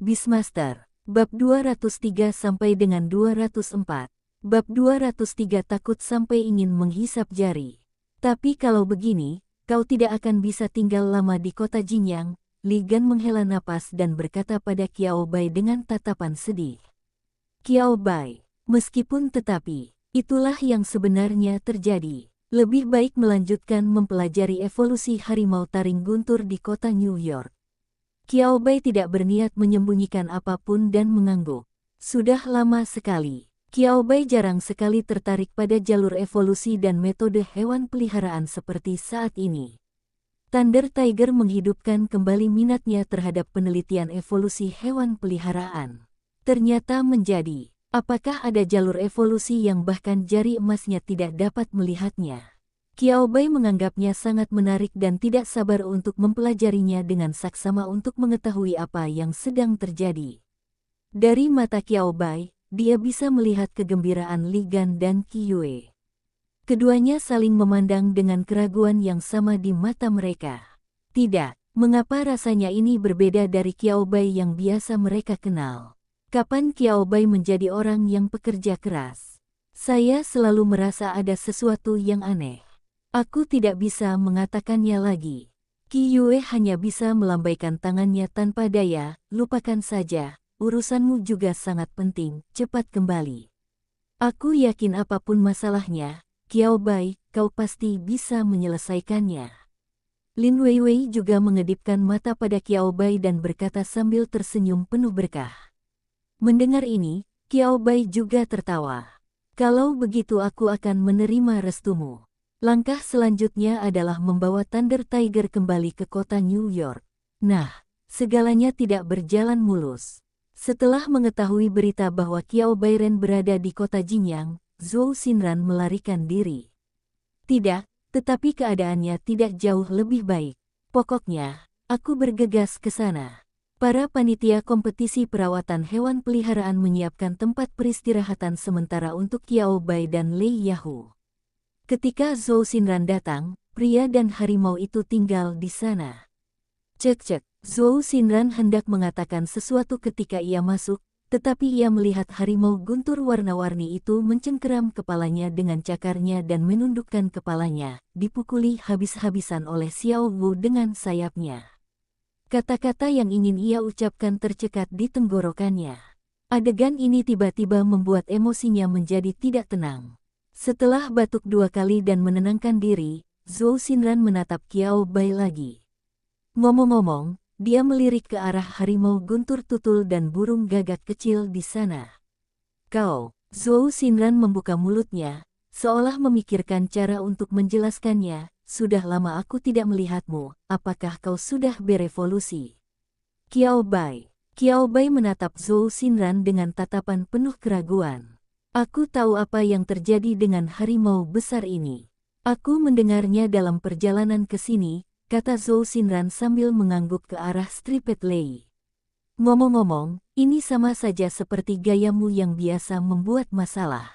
Beastmaster. Bab 203 sampai dengan 204. Bab 203 takut sampai ingin menghisap jari. Tapi kalau begini, kau tidak akan bisa tinggal lama di kota Jinyang. Li Gan menghela napas dan berkata pada Qiao Bai dengan tatapan sedih. Qiao Bai, meskipun tetapi, itulah yang sebenarnya terjadi. Lebih baik melanjutkan mempelajari evolusi harimau taring guntur di kota New York. Qiao Bai tidak berniat menyembunyikan apapun dan mengangguk. Sudah lama sekali, Qiao Bai jarang sekali tertarik pada jalur evolusi dan metode hewan peliharaan seperti saat ini. Thunder Tiger menghidupkan kembali minatnya terhadap penelitian evolusi hewan peliharaan. Ternyata menjadi, apakah ada jalur evolusi yang bahkan jari emasnya tidak dapat melihatnya? Qiao Bai menganggapnya sangat menarik dan tidak sabar untuk mempelajarinya dengan saksama untuk mengetahui apa yang sedang terjadi. Dari mata Qiao Bai, dia bisa melihat kegembiraan Li Gan dan Qi Yue. Keduanya saling memandang dengan keraguan yang sama di mata mereka. Tidak, mengapa rasanya ini berbeda dari Qiao Bai yang biasa mereka kenal? Kapan Qiao Bai menjadi orang yang pekerja keras? Saya selalu merasa ada sesuatu yang aneh. Aku tidak bisa mengatakannya lagi. Qi Yue hanya bisa melambaikan tangannya tanpa daya. Lupakan saja, urusanmu juga sangat penting, cepat kembali. Aku yakin apapun masalahnya, Qiao Bai, kau pasti bisa menyelesaikannya. Lin Weiwei juga mengedipkan mata pada Qiao Bai dan berkata sambil tersenyum penuh berkah. Mendengar ini, Qiao Bai juga tertawa. Kalau begitu aku akan menerima restumu. Langkah selanjutnya adalah membawa Thunder Tiger kembali ke kota New York. Nah, segalanya tidak berjalan mulus. Setelah mengetahui berita bahwa Qiao Bairen berada di kota Jinyang, Zhou Xinran melarikan diri. Tidak, tetapi keadaannya tidak jauh lebih baik. Pokoknya, aku bergegas ke sana. Para panitia kompetisi perawatan hewan peliharaan menyiapkan tempat peristirahatan sementara untuk Qiao Bai dan Lei Yahu. Ketika Zhou Xinran datang, pria dan harimau itu tinggal di sana. Cek-cek, Zhou Xinran hendak mengatakan sesuatu ketika ia masuk, tetapi ia melihat harimau guntur warna-warni itu mencengkeram kepalanya dengan cakarnya dan menundukkan kepalanya, dipukuli habis-habisan oleh Xiao Wu dengan sayapnya. Kata-kata yang ingin ia ucapkan tercekat di tenggorokannya. Adegan ini tiba-tiba membuat emosinya menjadi tidak tenang. Setelah batuk 2 kali dan menenangkan diri, Zhou Xinran menatap Qiao Bai lagi. Ngomong-ngomong, dia melirik ke arah harimau guntur tutul dan burung gagak kecil di sana. Kau, Zhou Xinran membuka mulutnya, seolah memikirkan cara untuk menjelaskannya. Sudah lama aku tidak melihatmu, apakah kau sudah berevolusi? Qiao Bai menatap Zhou Xinran dengan tatapan penuh keraguan. Aku tahu apa yang terjadi dengan harimau besar ini. Aku mendengarnya dalam perjalanan ke sini, kata Zhou Xinran sambil mengangguk ke arah Striped Lei. Ngomong-ngomong, ini sama saja seperti gayamu yang biasa membuat masalah.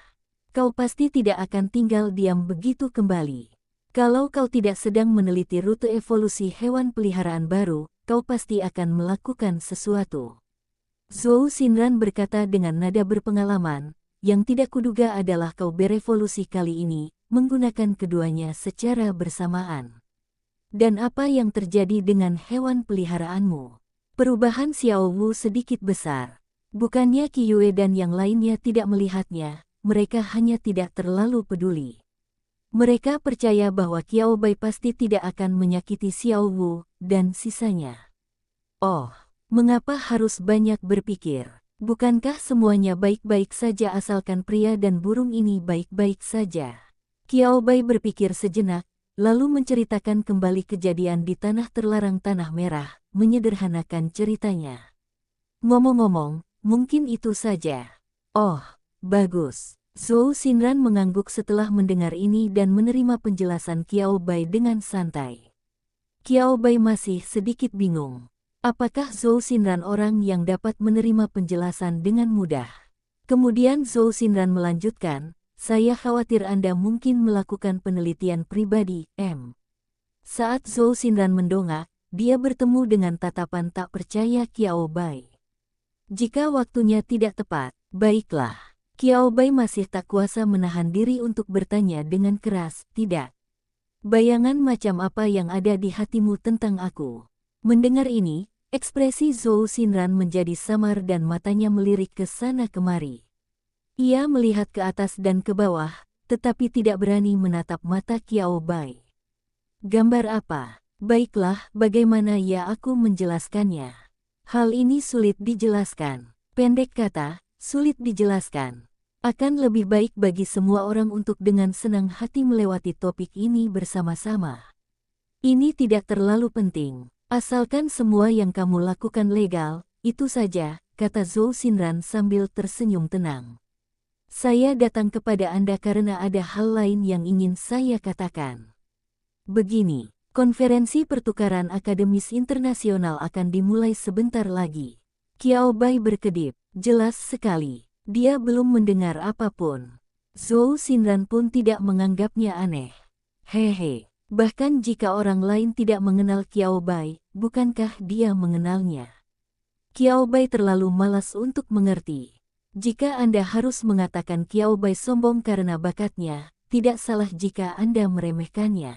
Kau pasti tidak akan tinggal diam begitu kembali. Kalau kau tidak sedang meneliti rute evolusi hewan peliharaan baru, kau pasti akan melakukan sesuatu. Zhou Xinran berkata dengan nada berpengalaman. Yang tidak kuduga adalah kau berevolusi kali ini, menggunakan keduanya secara bersamaan. Dan apa yang terjadi dengan hewan peliharaanmu? Perubahan Xiao Wu sedikit besar. Bukannya Qi Yue dan yang lainnya tidak melihatnya, mereka hanya tidak terlalu peduli. Mereka percaya bahwa Qiao Bai pasti tidak akan menyakiti Xiao Wu dan sisanya. Oh, mengapa harus banyak berpikir? Bukankah semuanya baik-baik saja asalkan pria dan burung ini baik-baik saja? Qiao Bai berpikir sejenak, lalu menceritakan kembali kejadian di tanah terlarang Tanah Merah, menyederhanakan ceritanya. Ngomong-ngomong, mungkin itu saja. Oh, bagus. Zhou Xinran mengangguk setelah mendengar ini dan menerima penjelasan Qiao Bai dengan santai. Qiao Bai masih sedikit bingung. Apakah Zhou Xinran orang yang dapat menerima penjelasan dengan mudah? Kemudian Zhou Xinran melanjutkan, saya khawatir Anda mungkin melakukan penelitian pribadi, Saat Zhou Xinran mendongak, dia bertemu dengan tatapan tak percaya Qiao Bai. Jika waktunya tidak tepat, baiklah. Qiao Bai masih tak kuasa menahan diri untuk bertanya dengan keras, tidak. Bayangan macam apa yang ada di hatimu tentang aku? Mendengar ini, ekspresi Zhou Xinran menjadi samar dan matanya melirik ke sana kemari. Ia melihat ke atas dan ke bawah, tetapi tidak berani menatap mata Qiao Bai. Gambar apa? Baiklah, bagaimana ya aku menjelaskannya? Hal ini sulit dijelaskan. Pendek kata, sulit dijelaskan. Akan lebih baik bagi semua orang untuk dengan senang hati melewati topik ini bersama-sama. Ini tidak terlalu penting. Asalkan semua yang kamu lakukan legal, itu saja, kata Zhou Xinran sambil tersenyum tenang. Saya datang kepada Anda karena ada hal lain yang ingin saya katakan. Begini, konferensi pertukaran akademis internasional akan dimulai sebentar lagi. Qiao Bai berkedip, jelas sekali. Dia belum mendengar apapun. Zhou Xinran pun tidak menganggapnya aneh. Hehe, bahkan jika orang lain tidak mengenal Qiao Bai, bukankah dia mengenalnya? Qiao Bai terlalu malas untuk mengerti. Jika Anda harus mengatakan Qiao Bai sombong karena bakatnya, tidak salah jika Anda meremehkannya.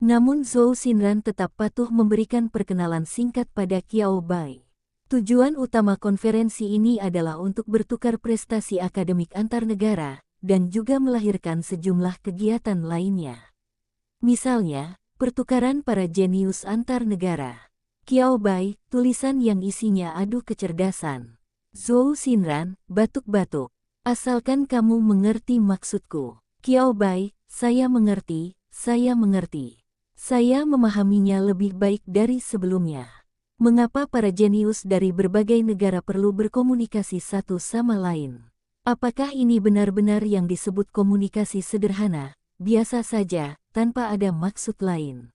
Namun Zhou Xinran tetap patuh memberikan perkenalan singkat pada Qiao Bai. Tujuan utama konferensi ini adalah untuk bertukar prestasi akademik antar negara, dan juga melahirkan sejumlah kegiatan lainnya. Misalnya, pertukaran para jenius antar negara. Qiao Bai, tulisan yang isinya adu kecerdasan. Zhou Xinran, batuk-batuk. Asalkan kamu mengerti maksudku. Qiao Bai, saya mengerti, saya mengerti. Saya memahaminya lebih baik dari sebelumnya. Mengapa para jenius dari berbagai negara perlu berkomunikasi satu sama lain? Apakah ini benar-benar yang disebut komunikasi sederhana, biasa saja, tanpa ada maksud lain?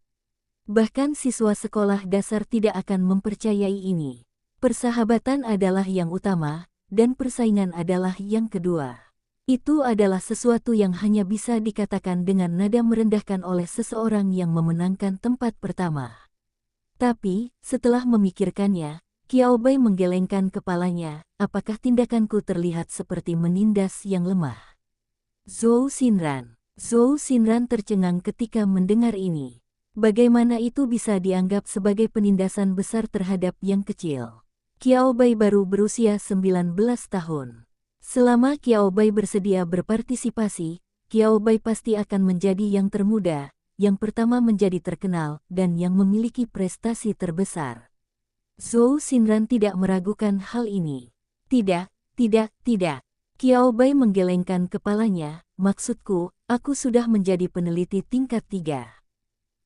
Bahkan siswa sekolah dasar tidak akan mempercayai ini. Persahabatan adalah yang utama, dan persaingan adalah yang kedua. Itu adalah sesuatu yang hanya bisa dikatakan dengan nada merendahkan oleh seseorang yang memenangkan tempat pertama. Tapi, setelah memikirkannya, Qiao Bai menggelengkan kepalanya, apakah tindakanku terlihat seperti menindas yang lemah? Zhou Xinran tercengang ketika mendengar ini. Bagaimana itu bisa dianggap sebagai penindasan besar terhadap yang kecil? Qiao Bai baru berusia 19 tahun. Selama Qiao Bai bersedia berpartisipasi, Qiao Bai pasti akan menjadi yang termuda, yang pertama menjadi terkenal, dan yang memiliki prestasi terbesar. Zhou Xinran tidak meragukan hal ini. Tidak. Qiao Bai menggelengkan kepalanya, maksudku, aku sudah menjadi peneliti tingkat 3.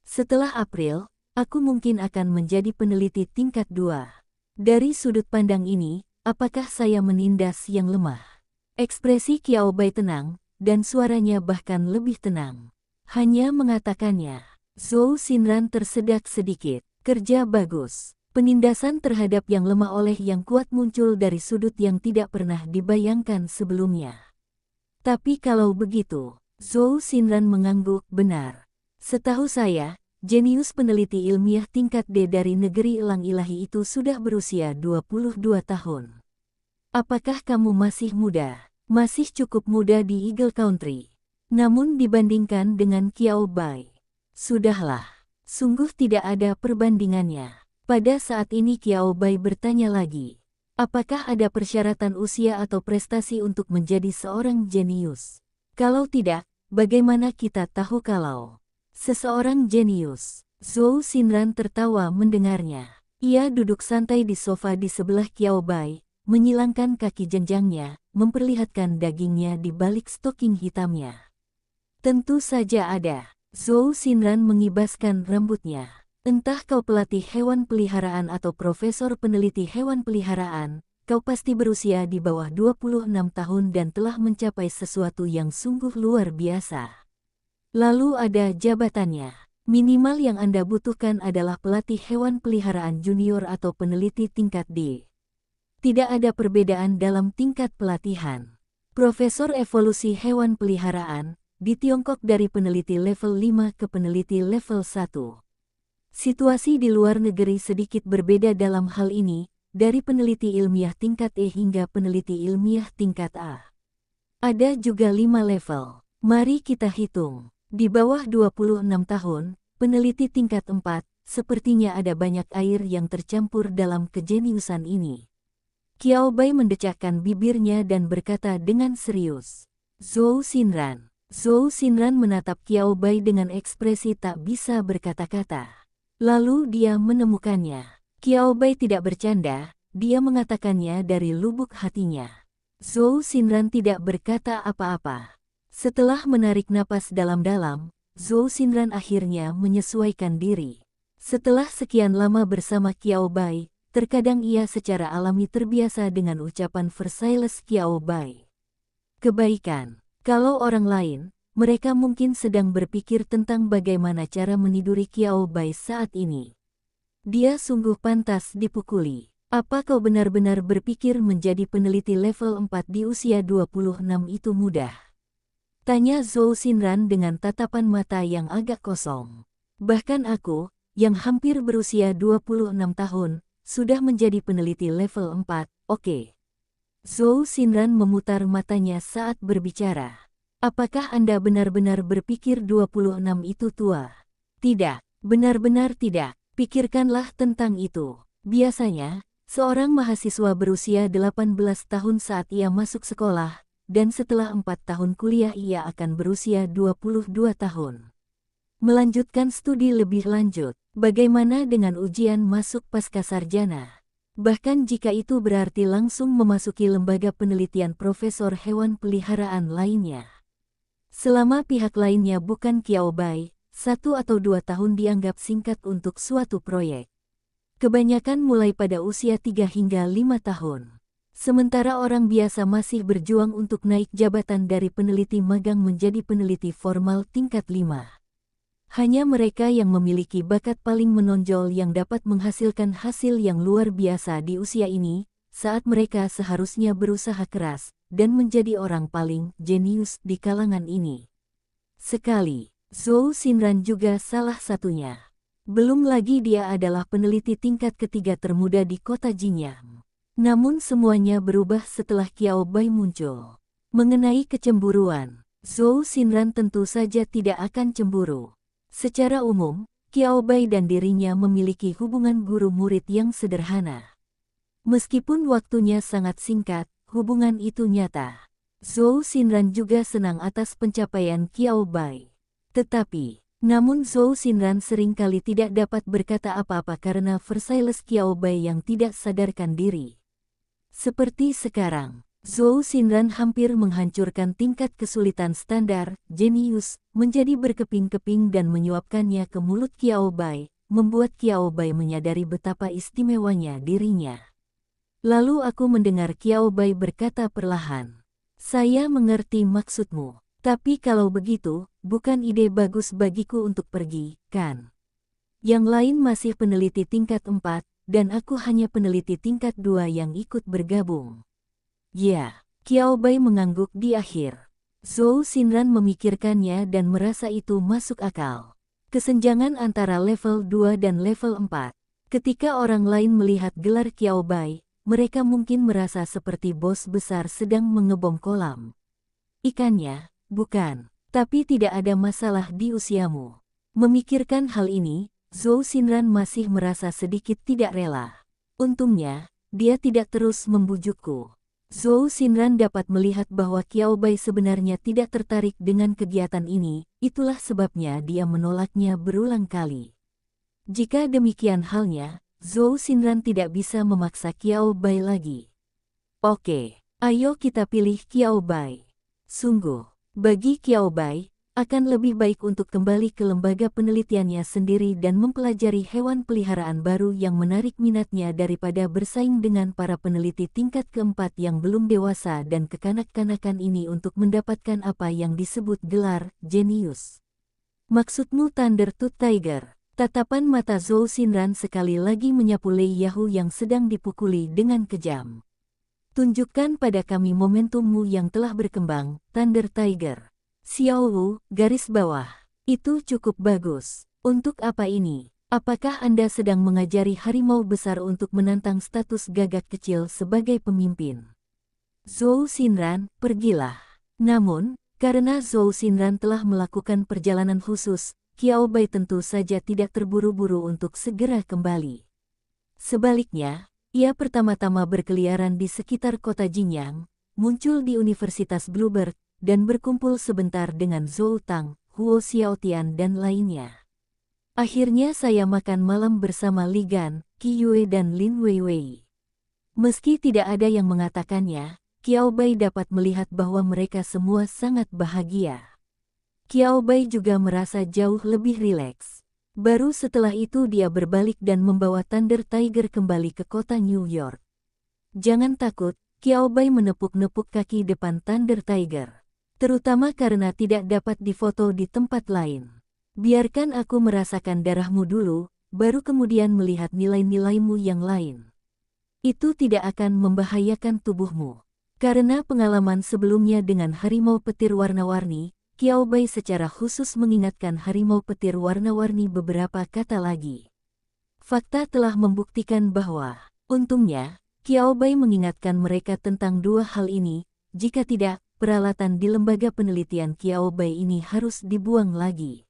Setelah April, aku mungkin akan menjadi peneliti tingkat 2. Dari sudut pandang ini, apakah saya menindas yang lemah? Ekspresi Qiao Bai tenang, dan suaranya bahkan lebih tenang. Hanya mengatakannya. Zhou Xinran tersedak sedikit. Kerja bagus. Penindasan terhadap yang lemah oleh yang kuat muncul dari sudut yang tidak pernah dibayangkan sebelumnya. Tapi kalau begitu, Zhou Xinran mengangguk, benar. Setahu saya, jenius peneliti ilmiah tingkat D dari negeri Elang Ilahi itu sudah berusia 22 tahun. Apakah kamu masih muda? Masih cukup muda di Eagle Country. Namun dibandingkan dengan Qiao Bai, sudahlah. Sungguh tidak ada perbandingannya. Pada saat ini Qiao Bai bertanya lagi. Apakah ada persyaratan usia atau prestasi untuk menjadi seorang jenius? Kalau tidak, bagaimana kita tahu kalau seseorang jenius? Zhou Xinran tertawa mendengarnya. Ia duduk santai di sofa di sebelah Qiao Bai, menyilangkan kaki jenjangnya, memperlihatkan dagingnya di balik stoking hitamnya. Tentu saja ada. Zhou Xinran mengibaskan rambutnya. Entah kau pelatih hewan peliharaan atau profesor peneliti hewan peliharaan, kau pasti berusia di bawah 26 tahun dan telah mencapai sesuatu yang sungguh luar biasa. Lalu ada jabatannya. Minimal yang Anda butuhkan adalah pelatih hewan peliharaan junior atau peneliti tingkat D. Tidak ada perbedaan dalam tingkat pelatihan. Profesor evolusi hewan peliharaan, di Tiongkok dari peneliti level 5 ke peneliti level 1. Situasi di luar negeri sedikit berbeda dalam hal ini, dari peneliti ilmiah tingkat E hingga peneliti ilmiah tingkat A. Ada juga 5 level. Mari kita hitung. Di bawah 26 tahun, peneliti tingkat 4, sepertinya ada banyak air yang tercampur dalam kejeniusan ini. Qiao Bai mendecakkan bibirnya dan berkata dengan serius. Zhou Xinran. Zhou Xinran menatap Qiao Bai dengan ekspresi tak bisa berkata-kata. Lalu dia menemukannya. Qiao Bai tidak bercanda, dia mengatakannya dari lubuk hatinya. Zhou Xinran tidak berkata apa-apa. Setelah menarik napas dalam-dalam, Zhou Xinran akhirnya menyesuaikan diri. Setelah sekian lama bersama Qiao Bai, terkadang ia secara alami terbiasa dengan ucapan Versailles Qiao Bai. Kebaikan. Kalau orang lain, mereka mungkin sedang berpikir tentang bagaimana cara meniduri Qiao Bai saat ini. Dia sungguh pantas dipukuli. Apa kau benar-benar berpikir menjadi peneliti level 4 di usia 26 itu mudah? Tanya Zhou Xinran dengan tatapan mata yang agak kosong. Bahkan aku, yang hampir berusia 26 tahun, sudah menjadi peneliti level 4, oke. Zhou Xinran memutar matanya saat berbicara. Apakah Anda benar-benar berpikir 26 itu tua? Tidak, benar-benar tidak. Pikirkanlah tentang itu. Biasanya, seorang mahasiswa berusia 18 tahun saat ia masuk sekolah, dan setelah 4 tahun kuliah ia akan berusia 22 tahun. Melanjutkan studi lebih lanjut, bagaimana dengan ujian masuk pascasarjana? Bahkan jika itu berarti langsung memasuki lembaga penelitian profesor hewan peliharaan lainnya. Selama pihak lainnya bukan Qiao Bai, 1 atau 2 tahun dianggap singkat untuk suatu proyek. Kebanyakan mulai pada usia 3 hingga 5 tahun. Sementara orang biasa masih berjuang untuk naik jabatan dari peneliti magang menjadi peneliti formal tingkat 5. Hanya mereka yang memiliki bakat paling menonjol yang dapat menghasilkan hasil yang luar biasa di usia ini, saat mereka seharusnya berusaha keras dan menjadi orang paling jenius di kalangan ini. Sekali, Zhou Xinran juga salah satunya. Belum lagi dia adalah peneliti tingkat ketiga termuda di kota Jinyang. Namun semuanya berubah setelah Qiao Bai muncul. Mengenai kecemburuan, Zhou Xinran tentu saja tidak akan cemburu. Secara umum, Qiao Bai dan dirinya memiliki hubungan guru-murid yang sederhana. Meskipun waktunya sangat singkat, hubungan itu nyata. Zhou Xinran juga senang atas pencapaian Qiao Bai. Tetapi, namun Zhou Xinran seringkali tidak dapat berkata apa-apa karena Versailles Qiao Bai yang tidak sadarkan diri. Seperti sekarang, Zhou Xinran hampir menghancurkan tingkat kesulitan standar, jenius, menjadi berkeping-keping dan menyuapkannya ke mulut Qiao Bai, membuat Qiao Bai menyadari betapa istimewanya dirinya. Lalu aku mendengar Qiao Bai berkata perlahan, "Saya mengerti maksudmu, tapi kalau begitu, bukan ide bagus bagiku untuk pergi, kan? Yang lain masih peneliti tingkat 4, dan aku hanya peneliti tingkat 2 yang ikut bergabung." Ya, Qiao Bai mengangguk di akhir. Zhou Xinran memikirkannya dan merasa itu masuk akal. Kesenjangan antara level 2 dan level 4. Ketika orang lain melihat gelar Qiao Bai, mereka mungkin merasa seperti bos besar sedang mengebom kolam. Ikannya, bukan, tapi tidak ada masalah di usiamu. Memikirkan hal ini, Zhou Xinran masih merasa sedikit tidak rela. Untungnya, dia tidak terus membujukku. Zhou Xinran dapat melihat bahwa Qiao Bai sebenarnya tidak tertarik dengan kegiatan ini, itulah sebabnya dia menolaknya berulang kali. Jika demikian halnya, Zhou Xinran tidak bisa memaksa Qiao Bai lagi. Oke, ayo kita pilih Qiao Bai. Sungguh, bagi Qiao Bai, akan lebih baik untuk kembali ke lembaga penelitiannya sendiri dan mempelajari hewan peliharaan baru yang menarik minatnya daripada bersaing dengan para peneliti tingkat keempat yang belum dewasa dan kekanak-kanakan ini untuk mendapatkan apa yang disebut gelar jenius. Maksudmu Thundertooth Tiger? Tatapan mata Zhou Xinran sekali lagi menyapu Lei Yahu yang sedang dipukuli dengan kejam. Tunjukkan pada kami momentummu yang telah berkembang, Thunder Tiger. Xiao Wu, garis bawah. Itu cukup bagus. Untuk apa ini? Apakah Anda sedang mengajari harimau besar untuk menantang status gagak kecil sebagai pemimpin? Zhou Xinran, pergilah. Namun, karena Zhou Xinran telah melakukan perjalanan khusus, Qiao Bai tentu saja tidak terburu-buru untuk segera kembali. Sebaliknya, ia pertama-tama berkeliaran di sekitar kota Jinyang, muncul di Universitas Bluebird, dan berkumpul sebentar dengan Zhou Tang, Huo Xiaotian dan lainnya. Akhirnya saya makan malam bersama Li Gan, Qi Yue dan Lin Weiwei. Meski tidak ada yang mengatakannya, Qiao Bai dapat melihat bahwa mereka semua sangat bahagia. Qiao Bai juga merasa jauh lebih rileks. Baru setelah itu dia berbalik dan membawa Thunder Tiger kembali ke kota New York. Jangan takut, Qiao Bai menepuk-nepuk kaki depan Thunder Tiger. Terutama karena tidak dapat difoto di tempat lain. Biarkan aku merasakan darahmu dulu, baru kemudian melihat nilai-nilaimu yang lain. Itu tidak akan membahayakan tubuhmu. Karena pengalaman sebelumnya dengan harimau petir warna-warni, Qiao Bai secara khusus mengingatkan harimau petir warna-warni beberapa kata lagi. Fakta telah membuktikan bahwa, untungnya, Qiao Bai mengingatkan mereka tentang dua hal ini, jika tidak, peralatan di lembaga penelitian Qiao Bai ini harus dibuang lagi.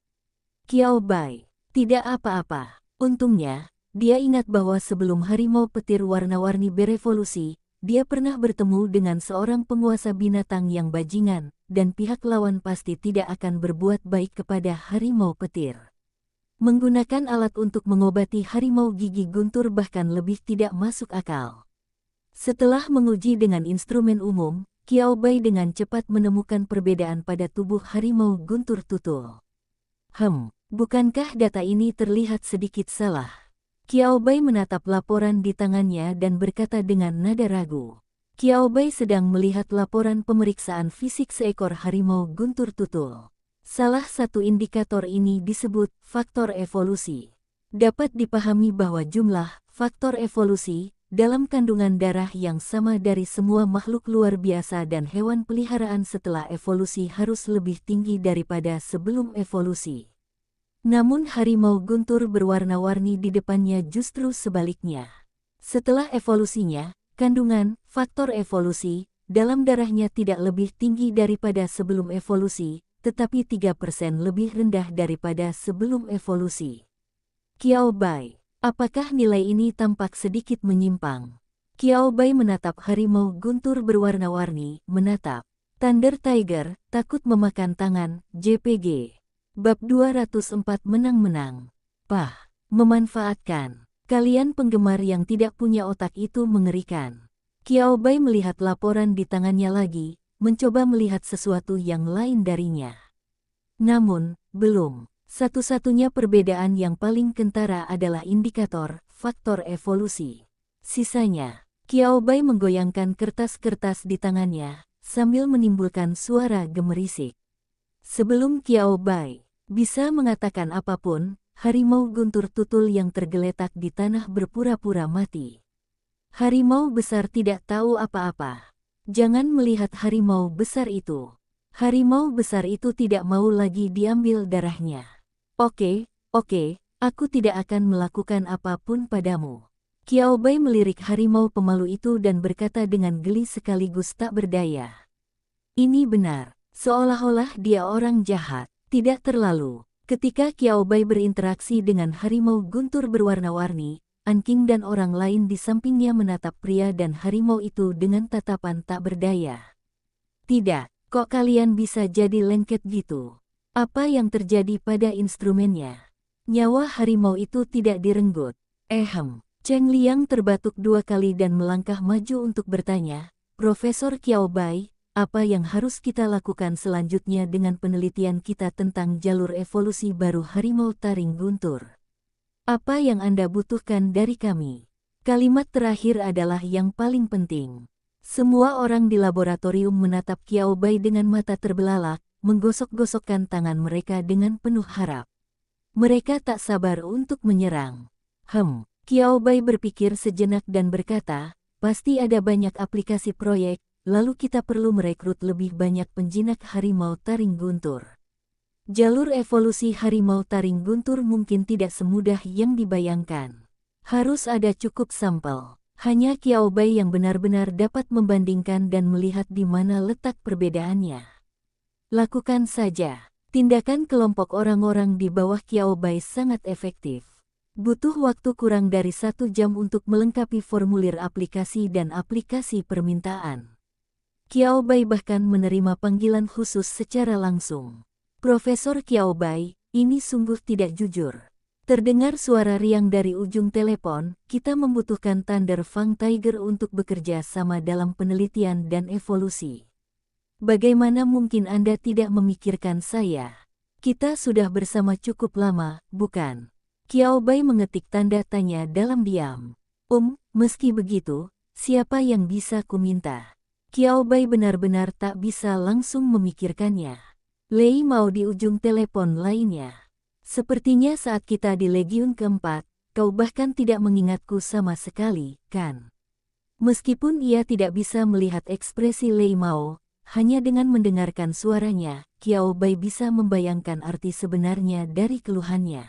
Qiao Bai, tidak apa-apa. Untungnya, dia ingat bahwa sebelum harimau petir warna-warni berevolusi, dia pernah bertemu dengan seorang penguasa binatang yang bajingan, dan pihak lawan pasti tidak akan berbuat baik kepada harimau petir. Menggunakan alat untuk mengobati harimau gigi guntur bahkan lebih tidak masuk akal. Setelah menguji dengan instrumen umum, Qiao Bai dengan cepat menemukan perbedaan pada tubuh harimau guntur tutul. Bukankah data ini terlihat sedikit salah? Qiao Bai menatap laporan di tangannya dan berkata dengan nada ragu. Qiao Bai sedang melihat laporan pemeriksaan fisik seekor harimau guntur tutul. Salah satu indikator ini disebut faktor evolusi. Dapat dipahami bahwa jumlah faktor evolusi dalam kandungan darah yang sama dari semua makhluk luar biasa dan hewan peliharaan setelah evolusi harus lebih tinggi daripada sebelum evolusi. Namun harimau guntur berwarna-warni di depannya justru sebaliknya. Setelah evolusinya, kandungan faktor evolusi dalam darahnya tidak lebih tinggi daripada sebelum evolusi, tetapi 3% lebih rendah daripada sebelum evolusi. Qiao Bai, apakah nilai ini tampak sedikit menyimpang? Qiao Bai menatap harimau guntur berwarna-warni, menatap Thunder Tiger, takut memakan tangan, JPG. Bab 204 menang-menang. Memanfaatkan. Kalian penggemar yang tidak punya otak itu mengerikan. Qiao Bai melihat laporan di tangannya lagi, mencoba melihat sesuatu yang lain darinya. Namun, belum. Satu-satunya perbedaan yang paling kentara adalah indikator, faktor evolusi. Sisanya, Qiao Bai menggoyangkan kertas-kertas di tangannya, sambil menimbulkan suara gemerisik. Sebelum Qiao Bai bisa mengatakan apapun, harimau guntur tutul yang tergeletak di tanah berpura-pura mati. Harimau besar tidak tahu apa-apa. Jangan melihat harimau besar itu. Harimau besar itu tidak mau lagi diambil darahnya. Oke, aku tidak akan melakukan apapun padamu. Qiao Bai melirik harimau pemalu itu dan berkata dengan geli sekaligus tak berdaya. Ini benar, seolah-olah dia orang jahat. Tidak terlalu. Ketika Qiao Bai berinteraksi dengan harimau guntur berwarna-warni, Anqing dan orang lain di sampingnya menatap pria dan harimau itu dengan tatapan tak berdaya. Tidak, kok kalian bisa jadi lengket gitu? Apa yang terjadi pada instrumennya? Nyawa harimau itu tidak direnggut. Cheng Liang terbatuk 2 kali dan melangkah maju untuk bertanya, Profesor Qiao Bai, apa yang harus kita lakukan selanjutnya dengan penelitian kita tentang jalur evolusi baru harimau taring guntur? Apa yang Anda butuhkan dari kami? Kalimat terakhir adalah yang paling penting. Semua orang di laboratorium menatap Qiao Bai dengan mata terbelalak, menggosok-gosokkan tangan mereka dengan penuh harap. Mereka tak sabar untuk menyerang. Qiao Bai berpikir sejenak dan berkata, pasti ada banyak aplikasi proyek, lalu kita perlu merekrut lebih banyak penjinak harimau taring guntur. Jalur evolusi harimau taring guntur mungkin tidak semudah yang dibayangkan. Harus ada cukup sampel. Hanya Qiao Bai yang benar-benar dapat membandingkan dan melihat di mana letak perbedaannya. Lakukan saja. Tindakan kelompok orang-orang di bawah Qiao Bai sangat efektif. Butuh waktu kurang dari 1 jam untuk melengkapi formulir aplikasi dan aplikasi permintaan. Qiao Bai bahkan menerima panggilan khusus secara langsung. Profesor Qiao Bai, ini sungguh tidak jujur. Terdengar suara riang dari ujung telepon, kita membutuhkan Thunder Fang Tiger untuk bekerja sama dalam penelitian dan evolusi. Bagaimana mungkin Anda tidak memikirkan saya? Kita sudah bersama cukup lama, bukan? Qiao Bai mengetik tanda tanya dalam diam. Meski begitu, siapa yang bisa kuminta? Qiao Bai benar-benar tak bisa langsung memikirkannya. Lei Mao di ujung telepon lainnya. Sepertinya saat kita di Legiun keempat, kau bahkan tidak mengingatku sama sekali, kan? Meskipun ia tidak bisa melihat ekspresi Lei Mao, hanya dengan mendengarkan suaranya, Qiao Bai bisa membayangkan arti sebenarnya dari keluhannya.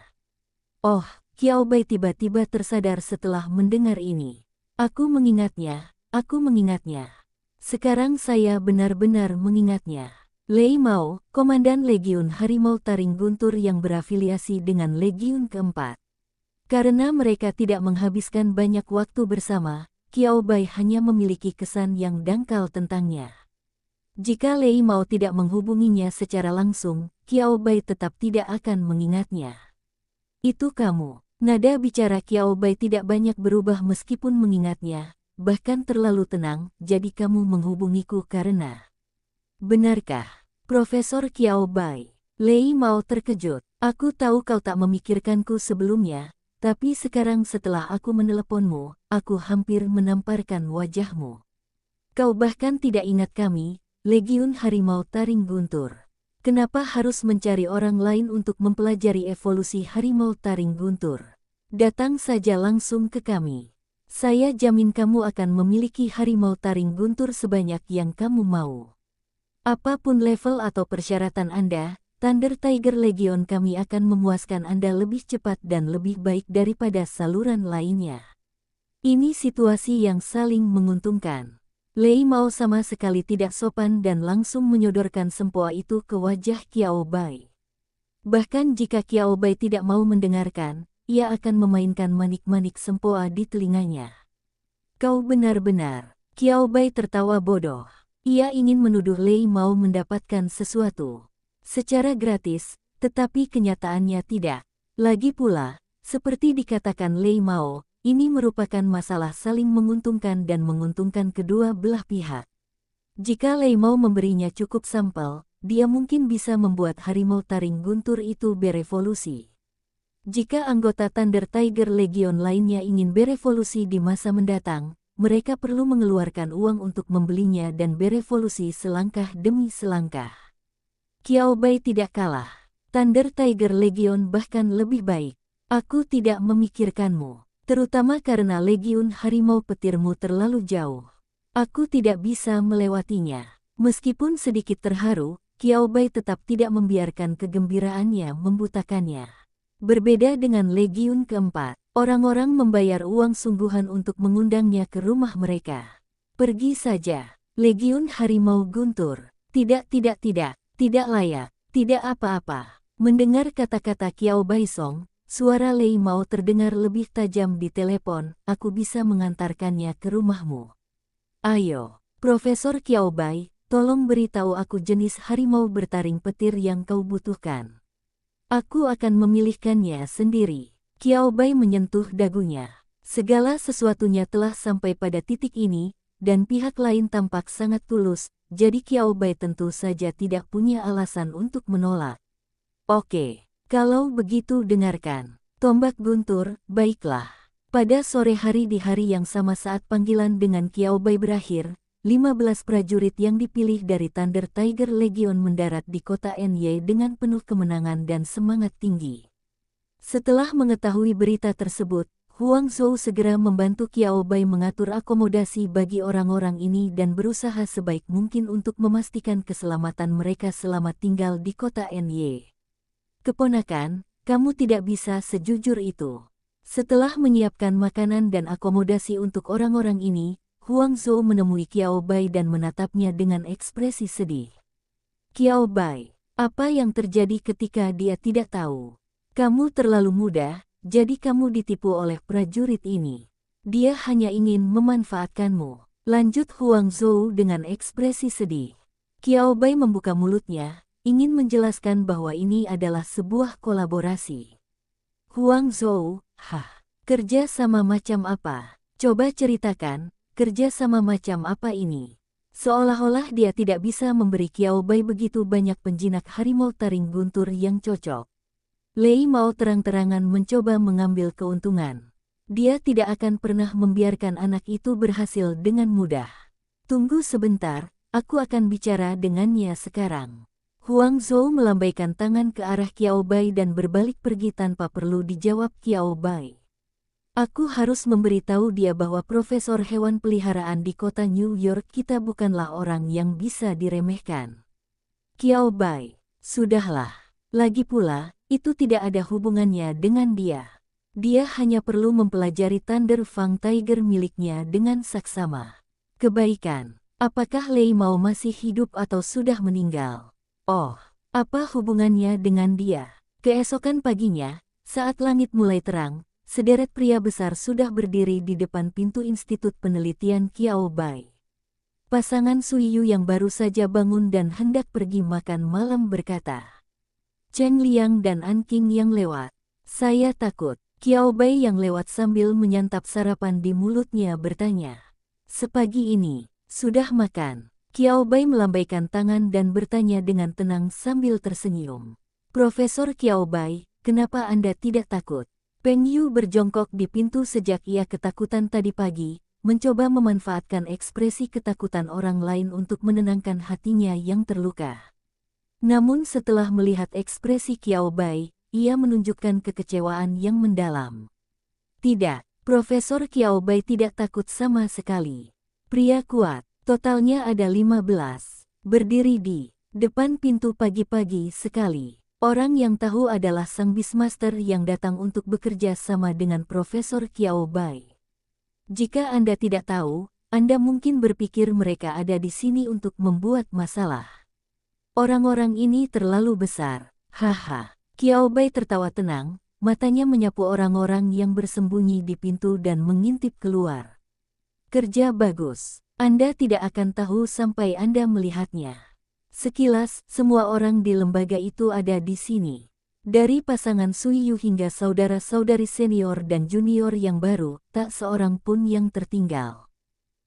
Oh, Qiao Bai tiba-tiba tersadar setelah mendengar ini. Aku mengingatnya. Sekarang saya benar-benar mengingatnya. Lei Mao, Komandan Legiun Harimau Taring Guntur yang berafiliasi dengan Legiun keempat. Karena mereka tidak menghabiskan banyak waktu bersama, Qiao Bai hanya memiliki kesan yang dangkal tentangnya. Jika Lei Mao tidak menghubunginya secara langsung, Qiao Bai tetap tidak akan mengingatnya. Itu kamu. Nada bicara Qiao Bai tidak banyak berubah meskipun mengingatnya, bahkan terlalu tenang, jadi kamu menghubungiku karena... Benarkah, Profesor Qiao Bai? Lei Mao terkejut. Aku tahu kau tak memikirkanku sebelumnya, tapi sekarang setelah aku meneleponmu, aku hampir menamparkan wajahmu. Kau bahkan tidak ingat kami, Legiun Harimau Taring Guntur. Kenapa harus mencari orang lain untuk mempelajari evolusi Harimau Taring Guntur? Datang saja langsung ke kami. Saya jamin kamu akan memiliki Harimau Taring Guntur sebanyak yang kamu mau. Apapun level atau persyaratan Anda, Thunder Tiger Legion kami akan memuaskan Anda lebih cepat dan lebih baik daripada saluran lainnya. Ini situasi yang saling menguntungkan. Lei Mao sama sekali tidak sopan dan langsung menyodorkan sempoa itu ke wajah Qiao Bai. Bahkan jika Qiao Bai tidak mau mendengarkan, ia akan memainkan manik-manik sempoa di telinganya. Kau benar-benar. Qiao Bai tertawa bodoh. Ia ingin menuduh Lei Mao mendapatkan sesuatu secara gratis, tetapi kenyataannya tidak. Lagi pula, seperti dikatakan Lei Mao, ini merupakan masalah saling menguntungkan dan menguntungkan kedua belah pihak. Jika Lei Mao memberinya cukup sampel, dia mungkin bisa membuat Harimau Taring Guntur itu berevolusi. Jika anggota Thunder Tiger Legion lainnya ingin berevolusi di masa mendatang, mereka perlu mengeluarkan uang untuk membelinya dan berevolusi selangkah demi selangkah. Qiao Bai tidak kalah. Thunder Tiger Legion bahkan lebih baik. Aku tidak memikirkanmu, terutama karena Legiun Harimau Petirmu terlalu jauh. Aku tidak bisa melewatinya. Meskipun sedikit terharu, Qiao Bai tetap tidak membiarkan kegembiraannya membutakannya. Berbeda dengan Legiun keempat, orang-orang membayar uang sungguhan untuk mengundangnya ke rumah mereka. Pergi saja, Legiun Harimau Guntur. Tidak layak, tidak apa-apa. Mendengar kata-kata Qiao Bai Song, suara Lei Mao terdengar lebih tajam di telepon. Aku bisa mengantarkannya ke rumahmu. Ayo, Profesor Qiao Bai, tolong beritahu aku jenis harimau bertaring petir yang kau butuhkan. Aku akan memilihkannya sendiri. Qiao Bai menyentuh dagunya. Segala sesuatunya telah sampai pada titik ini, dan pihak lain tampak sangat tulus, jadi Qiao Bai tentu saja tidak punya alasan untuk menolak. Oke, kalau begitu dengarkan. Tombak guntur, baiklah. Pada sore hari di hari yang sama saat panggilan dengan Qiao Bai berakhir, 15 prajurit yang dipilih dari Thunder Tiger Legion mendarat di kota Ny dengan penuh kemenangan dan semangat tinggi. Setelah mengetahui berita tersebut, Huang Zhou segera membantu Qiao Bai mengatur akomodasi bagi orang-orang ini dan berusaha sebaik mungkin untuk memastikan keselamatan mereka selama tinggal di kota Ny. Keponakan, kamu tidak bisa sejujur itu. Setelah menyiapkan makanan dan akomodasi untuk orang-orang ini, Huang Zhou menemui Qiao Bai dan menatapnya dengan ekspresi sedih. Qiao Bai, apa yang terjadi ketika dia tidak tahu? Kamu terlalu muda, jadi kamu ditipu oleh prajurit ini. Dia hanya ingin memanfaatkanmu. Lanjut Huang Zhou dengan ekspresi sedih. Qiao Bai membuka mulutnya, ingin menjelaskan bahwa ini adalah sebuah kolaborasi. Huang Zhou, kerja sama macam apa? Coba ceritakan, kerja sama macam apa ini? Seolah-olah dia tidak bisa memberi Qiao Bai begitu banyak penjinak harimau taring guntur yang cocok. Lei Mao terang-terangan mencoba mengambil keuntungan. Dia tidak akan pernah membiarkan anak itu berhasil dengan mudah. Tunggu sebentar, aku akan bicara dengannya sekarang. Huang Zhou melambaikan tangan ke arah Qiao Bai dan berbalik pergi tanpa perlu dijawab Qiao Bai. Aku harus memberitahu dia bahwa profesor hewan peliharaan di kota New York kita bukanlah orang yang bisa diremehkan. Qiao Bai, sudahlah. Lagi pula, itu tidak ada hubungannya dengan dia. Dia hanya perlu mempelajari Thunder Fang Tiger miliknya dengan saksama. Kebaikan, apakah Lei Mao masih hidup atau sudah meninggal? Oh, apa hubungannya dengan dia? Keesokan paginya, saat langit mulai terang, sederet pria besar sudah berdiri di depan pintu Institut Penelitian Qiao Bai. Pasangan Suiyu yang baru saja bangun dan hendak pergi makan malam berkata, Cheng Liang dan An Qing yang lewat. Saya takut. Qiao Bai yang lewat sambil menyantap sarapan di mulutnya bertanya. Sepagi ini, sudah makan? Qiao Bai melambaikan tangan dan bertanya dengan tenang sambil tersenyum. Profesor Qiao Bai, kenapa Anda tidak takut? Peng Yu berjongkok di pintu sejak ia ketakutan tadi pagi, mencoba memanfaatkan ekspresi ketakutan orang lain untuk menenangkan hatinya yang terluka. Namun setelah melihat ekspresi Qiao Bai, ia menunjukkan kekecewaan yang mendalam. Tidak, Profesor Qiao Bai tidak takut sama sekali. Pria kuat, totalnya ada 15, berdiri di depan pintu pagi-pagi sekali. Orang yang tahu adalah sang Beastmaster yang datang untuk bekerja sama dengan Profesor Qiao Bai. Jika Anda tidak tahu, Anda mungkin berpikir mereka ada di sini untuk membuat masalah. Orang-orang ini terlalu besar, haha. Qiao Bai tertawa tenang, matanya menyapu orang-orang yang bersembunyi di pintu dan mengintip keluar. Kerja bagus, Anda tidak akan tahu sampai Anda melihatnya. Sekilas, semua orang di lembaga itu ada di sini. Dari pasangan Suiyu hingga saudara-saudari senior dan junior yang baru, tak seorang pun yang tertinggal.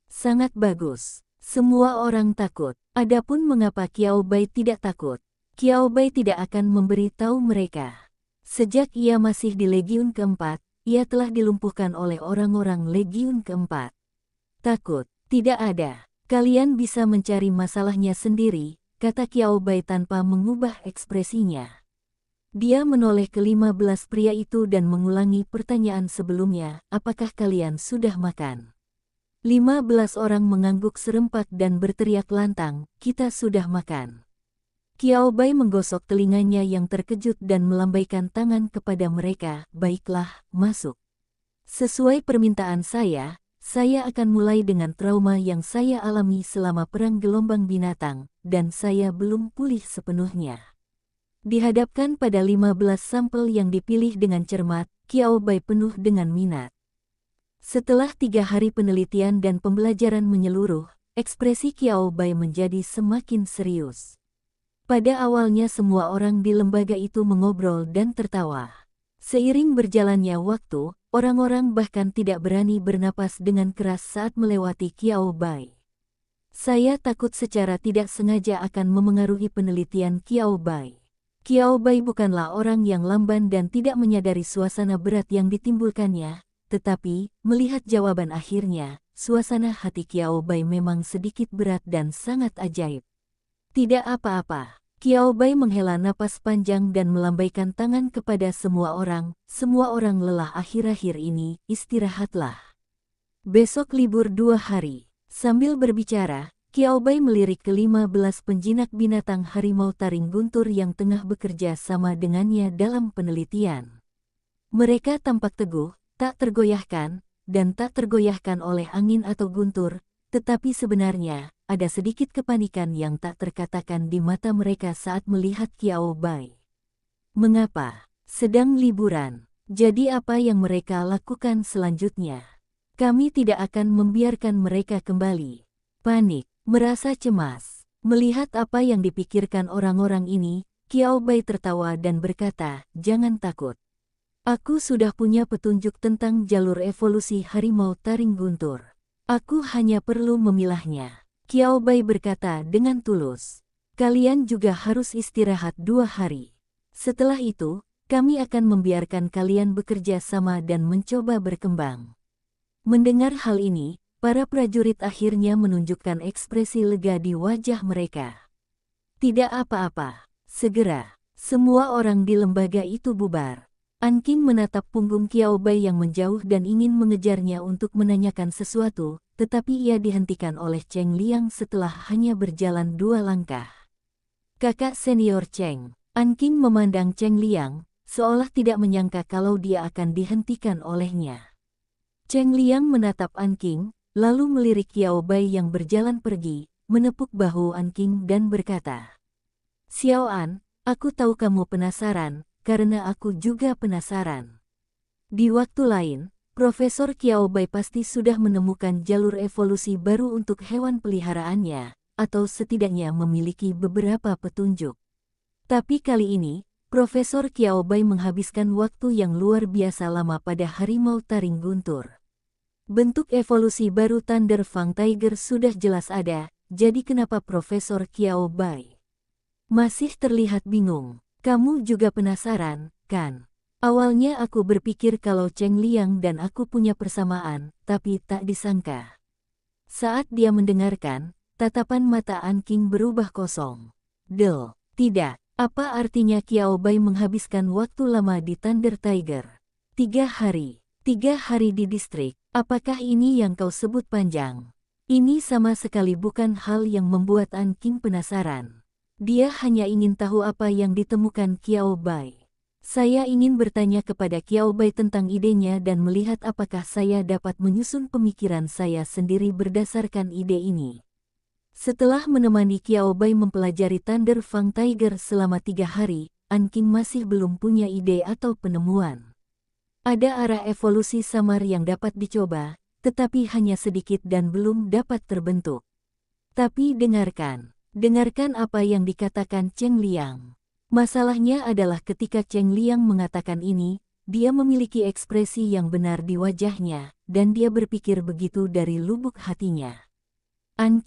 Sangat bagus, semua orang takut. Adapun mengapa Qiao Bai tidak takut? Qiao Bai tidak akan memberitahu mereka. Sejak ia masih di Legiun keempat, ia telah dilumpuhkan oleh orang-orang Legiun keempat. Takut, tidak ada. Kalian bisa mencari masalahnya sendiri, kata Qiao Bai tanpa mengubah ekspresinya. Dia menoleh ke 15 pria itu dan mengulangi pertanyaan sebelumnya, apakah kalian sudah makan? 15 orang mengangguk serempak dan berteriak lantang, kita sudah makan. Qiao Bai menggosok telinganya yang terkejut dan melambaikan tangan kepada mereka, baiklah, masuk. Sesuai permintaan saya akan mulai dengan trauma yang saya alami selama perang gelombang binatang, dan saya belum pulih sepenuhnya. Dihadapkan pada 15 sampel yang dipilih dengan cermat, Qiao Bai penuh dengan minat. Setelah 3 hari penelitian dan pembelajaran menyeluruh, ekspresi Qiao Bai menjadi semakin serius. Pada awalnya semua orang di lembaga itu mengobrol dan tertawa. Seiring berjalannya waktu, orang-orang bahkan tidak berani bernapas dengan keras saat melewati Qiao Bai. Saya takut secara tidak sengaja akan memengaruhi penelitian Qiao Bai. Qiao Bai bukanlah orang yang lamban dan tidak menyadari suasana berat yang ditimbulkannya, tetapi, melihat jawaban akhirnya, suasana hati Qiao Bai memang sedikit berat dan sangat ajaib. Tidak apa-apa. Qiao Bai menghela napas panjang dan melambaikan tangan kepada semua orang lelah akhir-akhir ini, istirahatlah. Besok libur 2 hari. Sambil berbicara, Kiao Bai melirik ke-15 penjinak binatang harimau taring guntur yang tengah bekerja sama dengannya dalam penelitian. Mereka tampak teguh, tak tergoyahkan, dan tak tergoyahkan oleh angin atau guntur, tetapi sebenarnya, ada sedikit kepanikan yang tak terkatakan di mata mereka saat melihat Kiao Bai. Mengapa? Sedang liburan. Jadi apa yang mereka lakukan selanjutnya? Kami tidak akan membiarkan mereka kembali. Panik, merasa cemas. Melihat apa yang dipikirkan orang-orang ini, Kiao Bai tertawa dan berkata, "Jangan takut. Aku sudah punya petunjuk tentang jalur evolusi harimau taring guntur. Aku hanya perlu memilahnya." Kiao Bai berkata dengan tulus, "Kalian juga harus istirahat 2 hari. Setelah itu, kami akan membiarkan kalian bekerja sama dan mencoba berkembang." Mendengar hal ini, para prajurit akhirnya menunjukkan ekspresi lega di wajah mereka. Tidak apa-apa, segera, semua orang di lembaga itu bubar. An Qing menatap punggung Kiao Bai yang menjauh dan ingin mengejarnya untuk menanyakan sesuatu, tetapi ia dihentikan oleh Cheng Liang setelah hanya berjalan 2 langkah. "Kakak senior Cheng." An Qing memandang Cheng Liang, seolah tidak menyangka kalau dia akan dihentikan olehnya. Cheng Liang menatap An Qing, lalu melirik Kiao Bai yang berjalan pergi, menepuk bahu An Qing dan berkata, "Xiao An, aku tahu kamu penasaran, karena aku juga penasaran." Di waktu lain, Profesor Kiao Bai pasti sudah menemukan jalur evolusi baru untuk hewan peliharaannya, atau setidaknya memiliki beberapa petunjuk. Tapi kali ini, Profesor Kiao Bai menghabiskan waktu yang luar biasa lama pada harimau taring guntur. Bentuk evolusi baru Thunder Fang Tiger sudah jelas ada, jadi kenapa Profesor Kiao Bai masih terlihat bingung? "Kamu juga penasaran, kan?" "Awalnya aku berpikir kalau Cheng Liang dan aku punya persamaan, tapi tak disangka." Saat dia mendengarkan, tatapan mata An Qing berubah kosong. Tidak. Apa artinya Kiao Bai menghabiskan waktu lama di Thunder Tiger? 3 hari. 3 hari di distrik. Apakah ini yang kau sebut panjang? Ini sama sekali bukan hal yang membuat An Qing penasaran. Dia hanya ingin tahu apa yang ditemukan Kiao Bai. "Saya ingin bertanya kepada Kiao Bai tentang idenya dan melihat apakah saya dapat menyusun pemikiran saya sendiri berdasarkan ide ini." Setelah menemani Kiao Bai mempelajari Thunder Fang Tiger selama 3 hari, An Qing masih belum punya ide atau penemuan. Ada arah evolusi samar yang dapat dicoba, tetapi hanya sedikit dan belum dapat terbentuk. Tapi dengarkan apa yang dikatakan Cheng Liang. Masalahnya adalah ketika Cheng Liang mengatakan ini, dia memiliki ekspresi yang benar di wajahnya, dan dia berpikir begitu dari lubuk hatinya. An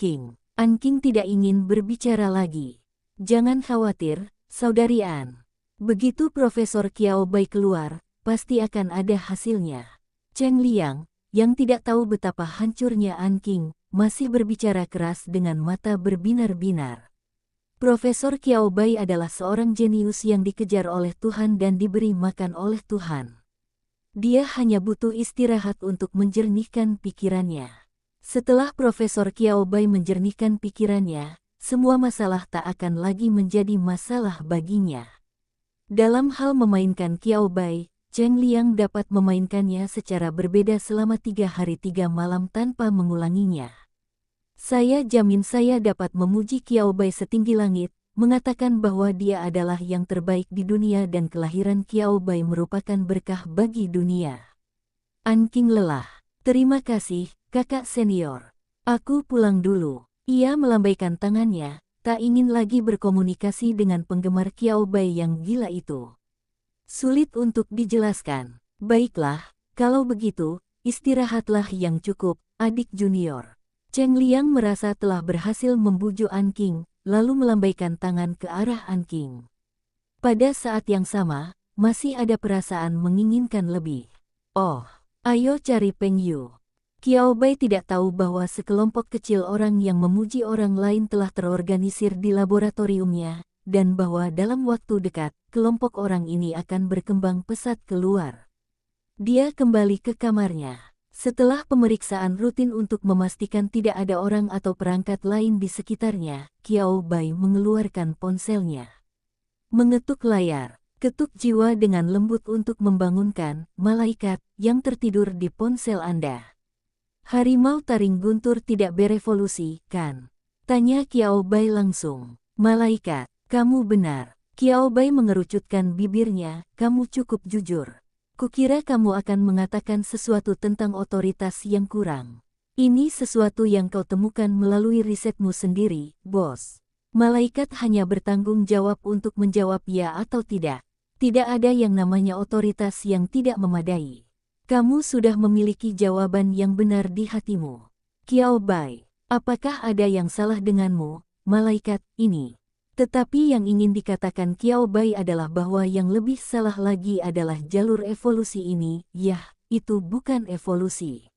Qing tidak ingin berbicara lagi. "Jangan khawatir, Saudari An. Begitu Profesor Kiao Bai keluar, pasti akan ada hasilnya." Cheng Liang, yang tidak tahu betapa hancurnya An Qing, masih berbicara keras dengan mata berbinar-binar. Profesor Kiao Bai adalah seorang jenius yang dikejar oleh Tuhan dan diberi makan oleh Tuhan. Dia hanya butuh istirahat untuk menjernihkan pikirannya. Setelah Profesor Kiao Bai menjernihkan pikirannya, semua masalah tak akan lagi menjadi masalah baginya. Dalam hal memainkan Kiao Bai, Cheng Liang dapat memainkannya secara berbeda selama 3 hari 3 malam tanpa mengulanginya. "Saya jamin saya dapat memuji Kiao Bai setinggi langit, mengatakan bahwa dia adalah yang terbaik di dunia dan kelahiran Kiao Bai merupakan berkah bagi dunia." An Qing lelah. "Terima kasih, kakak senior. Aku pulang dulu." Ia melambaikan tangannya, tak ingin lagi berkomunikasi dengan penggemar Kiao Bai yang gila itu. Sulit untuk dijelaskan. "Baiklah, kalau begitu, istirahatlah yang cukup, adik junior." Cheng Liang merasa telah berhasil membujuk An Qing, lalu melambaikan tangan ke arah An Qing. Pada saat yang sama, masih ada perasaan menginginkan lebih. "Oh, ayo cari Peng Yu." Kiao Bai tidak tahu bahwa sekelompok kecil orang yang memuji orang lain telah terorganisir di laboratoriumnya, dan bahwa dalam waktu dekat, kelompok orang ini akan berkembang pesat keluar. Dia kembali ke kamarnya. Setelah pemeriksaan rutin untuk memastikan tidak ada orang atau perangkat lain di sekitarnya, Qiao Bai mengeluarkan ponselnya. Mengetuk layar, ketuk jiwa dengan lembut untuk membangunkan malaikat yang tertidur di ponsel Anda. Harimau taring guntur tidak berevolusi, kan? Tanya Qiao Bai langsung. Malaikat, kamu benar. Qiao Bai mengerucutkan bibirnya, kamu cukup jujur. Kukira kamu akan mengatakan sesuatu tentang otoritas yang kurang. Ini sesuatu yang kau temukan melalui risetmu sendiri, bos. Malaikat hanya bertanggung jawab untuk menjawab ya atau tidak. Tidak ada yang namanya otoritas yang tidak memadai. Kamu sudah memiliki jawaban yang benar di hatimu. Qiao Bai, apakah ada yang salah denganmu, malaikat ini? Tetapi yang ingin dikatakan Qiao Bai adalah bahwa yang lebih salah lagi adalah jalur evolusi ini. Yah, itu bukan evolusi.